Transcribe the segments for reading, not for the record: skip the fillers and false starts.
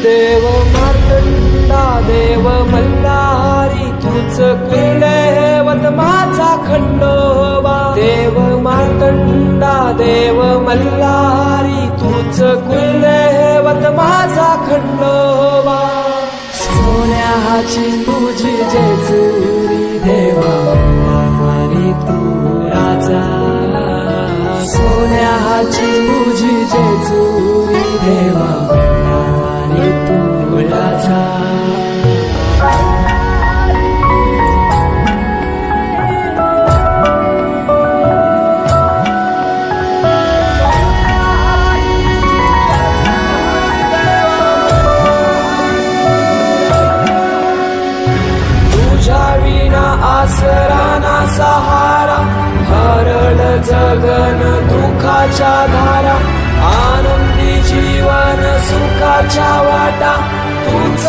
देव मार्तंडा देव मल्हारी तूच कुलदैवत माझा खंडोबा. देव मार्तंडा देव मल्हारी तूच कुलदैवत माझा खंडोबा. सोन्याची तुझी जेजुरी देवा मल्हारी तू राजा. सोन्याची तुझी जेजुरी देवा मल्हारी तू राजा. तुझ्या विना आसरा ना सहारा. हरळ जगन दुःखाच्या धारा. आनंदी जीवन सुखाच्या वाटा. तुझ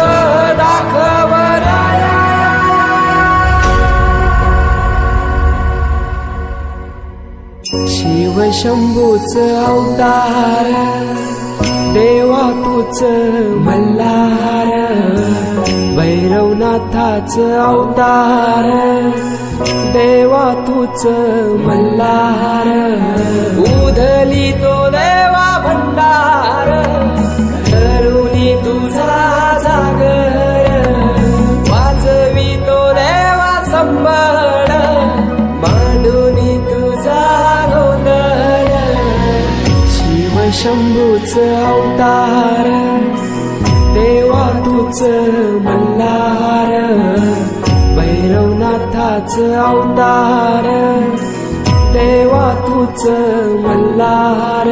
दाखव राया. शिव शंभूच अवतार देवा तूच मल्हार. भैरवनाथाच अवतार देवा तूच मल्हार. उधली तो देवा भंडार करुणी तुझा जागर. वाजवी तो देवा संबळ मांडुनी तुझा गोंधळ. शिव शंभूच अवतार देवा तूच मल्हार. भैरवनाथाच अवतार देवा तूच मल्हार.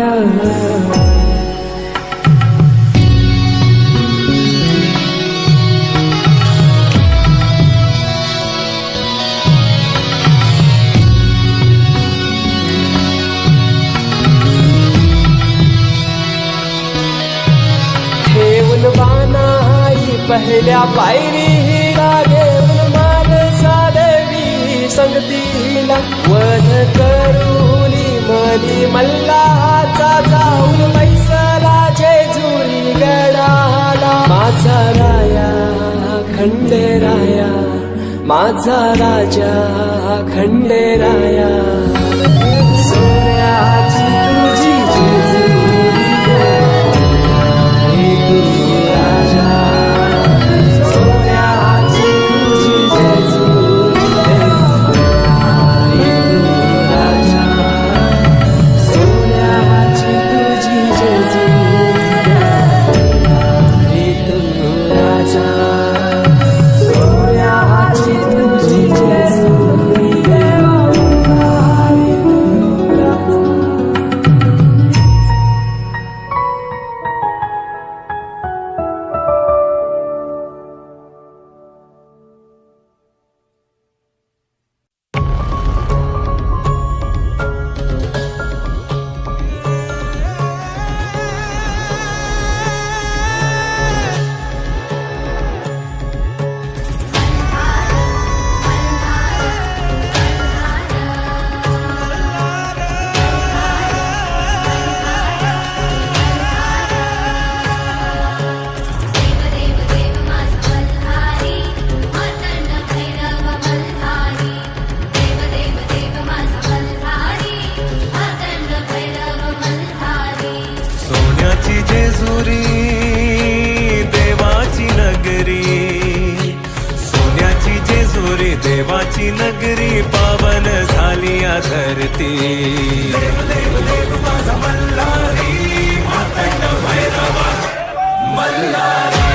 ठेवून बानाई पहिल्या पायरीला. घेऊन मानसा देवी संगतीला. वध करुनी मनी मल्हाचा जाऊन मैसला जेजुरी गडाला. माझा राया खंडेराया माझा राजा खंडेराया. सोन्याची तुझी जेजुरी मल्हारी तू राजा. सोन्याची तुझी जेजुरी मल्हारी तू राजा. सोन्याची तुझी जेजुरी मल्हारी तू राजा. सोन्याची तुझी जेजुरी मल्हारी तू राजा. सोन्याची जेजुरी देवाची नगरी. सोन्याची जेजुरी देवाची नगरी. पावन झाली या धरती. देव देव देव माझा मल्हारी. मातंड भैरवा मल्हारी.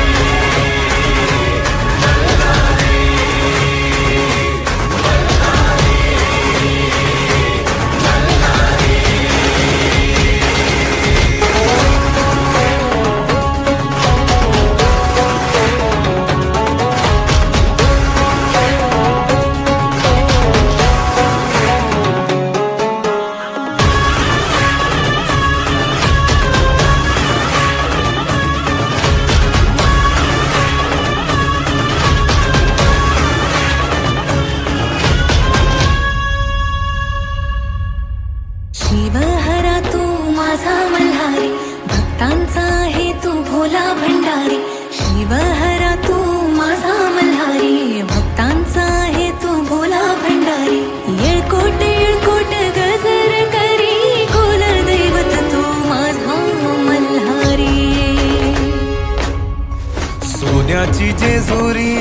सोन्याची जेजुरी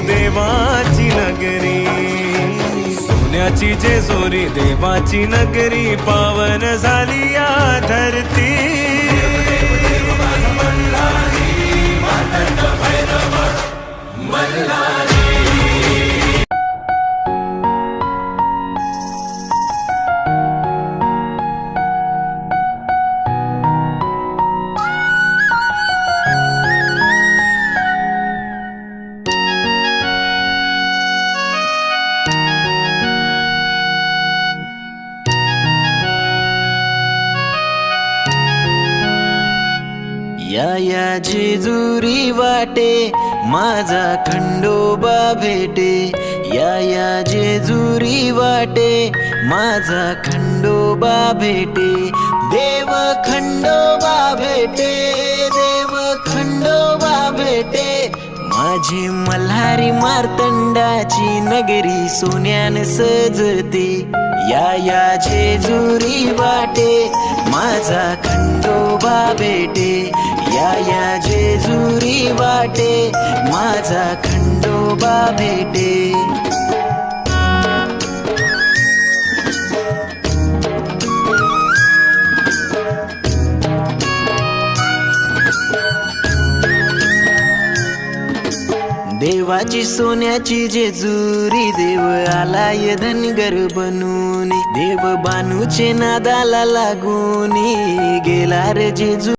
देवाची नगरी, सोन्याची जेजुरी देवाची नगरी, पावन झाली या धरती. या जेजुरी वाटे माझा खंडोबा भेटे, या जेजुरी वाटे माझा खंडोबा भेटे, देव खंडोबा भेटे, देव खंडोबा भेटे. माझी मल्हारी मार्तंडाची नगरी सोन्यान सजते, या जेजुरी वाटे माझा खंडोबा भेटे, या जेजुरी वाटे माझा खंडोबा भेटे. देवाची सोन्याची जेजुरी, देव आलाय धनगर बनून, देव बानूचे नादाला लागून गेला रे जेजुरी.